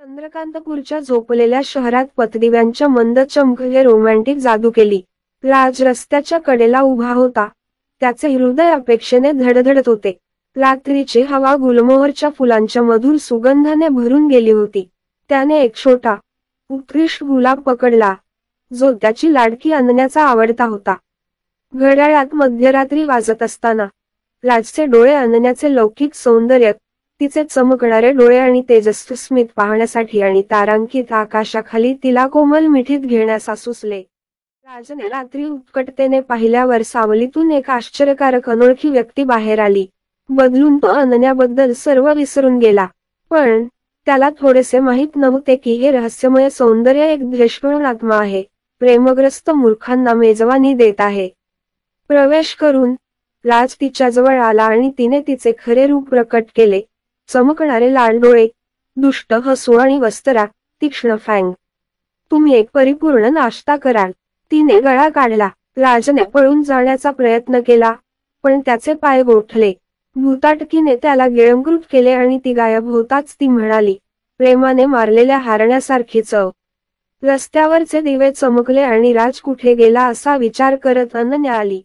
चंद्रकांतपूरच्या झोपलेल्या शहरात पतदिव्यांच्या मंद चमकने रोमॅन्टिक जादू केली. राज रस्त्याच्या कडेला उभा होता. त्याचे हृदय अपेक्षेने धडधडत होते. रात्रीची हवा गुलमोहरच्या फुलांच्या मधुर सुगंधाने भरून गेली होती. त्याने एक छोटा, उत्कृष्ट गुलाब पकडला, जो त्याची लाडकी अनन्याचा आवडता होता. घड्याळात मध्यरात्री वाजत असताना राजचे डोळे अनन्याचे लौकिक सौंदर्य, तिचे चमकणारे डोळे आणि तेजस्वी स्मित पाहण्यासाठी आणि तारांकित आकाशाखाली तिला कोमल मिठीत घेण्यास सुचले. राजने रात्री उत्कटतेने पाहिल्यावर सावलीतून एक आश्चर्यकारक अनोळखी व्यक्ती बाहेर आली. बदलून तो अनन्याबद्दल सर्व विसरून गेला. पण त्याला थोडेसे माहीत नव्हते की हे रहस्यमय सौंदर्य एक द्वेषपूर्ण आत्मा आहे, प्रेमग्रस्त मूर्खांना मेजवानी देत आहे. प्रवेश करून राज तिच्याजवळ आला आणि तिने तिचे खरे रूप प्रकट केले. चमकणारे लाल डोळे, दुष्ट हसू आणि वस्त्रा, तीक्ष्ण फॅंग. तुम्ही एक परिपूर्ण नाश्ता कराल. तिने गळा काढला. राजने पळून जाण्याचा प्रयत्न केला, पण त्याचे पाय गोठले. भुताटकीने त्याला गिळंकृत केले आणि ती गायब होताच ती म्हणाली, प्रेमाने मारलेल्या हारण्यासारखी चव. रस्त्यावरचे दिवे चमकले आणि राज कुठे गेला असा विचार करत अनन्या आली.